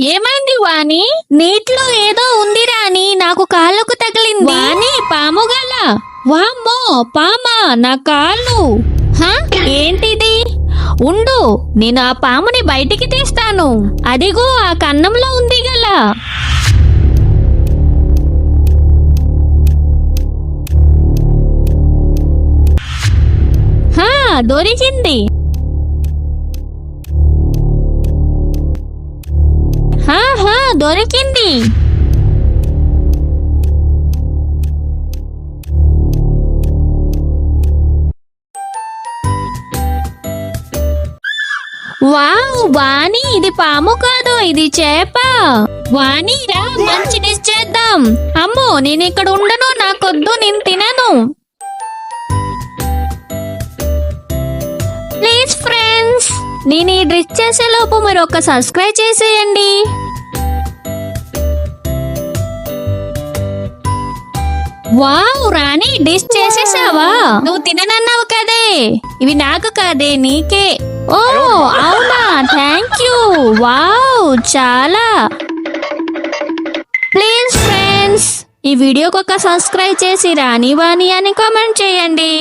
ఏమైంది వాణి? నీటిలో ఏదో ఉంది రాణి, నాకు కాళ్ళకు తగిలింది. వాణి, పాము గల. వామ్మో, పామా నా కాళ్ళు. ఏంటిది? ఉండు, నేను ఆ పాముని బయటికి తీస్తాను. అదిగో ఆ కన్నంలో ఉంది గల. దొరికింది. దొరికింది. వావ్ వాణి, ఇది పాము కాదు, ఇది చేప. వాణి రా, మంచి డిష్ చేద్దాం. అమ్మో, నేను ఇక్కడ ఉండను, నాకొద్దు, నేను తినను. ప్లీజ్ ఫ్రెండ్స్, నేను ఈ డిష్ చేసే లోపు మీరు ఒక సబ్స్క్రైబ్ చేసేయండి. వావ్ రాణి, డిష్ చేసేసావా? నువ్వు తిననన్నావు కదే. ఇవి నాకు కాదే, నీకే. ఓ అవునా, థ్యాంక్ యూ. వావ్, చాలా. ప్లీజ్ ఫ్రెండ్స్, ఈ వీడియోకి ఒక సబ్స్క్రైబ్ చేసి రాణి వాణి అని కామెంట్ చేయండి.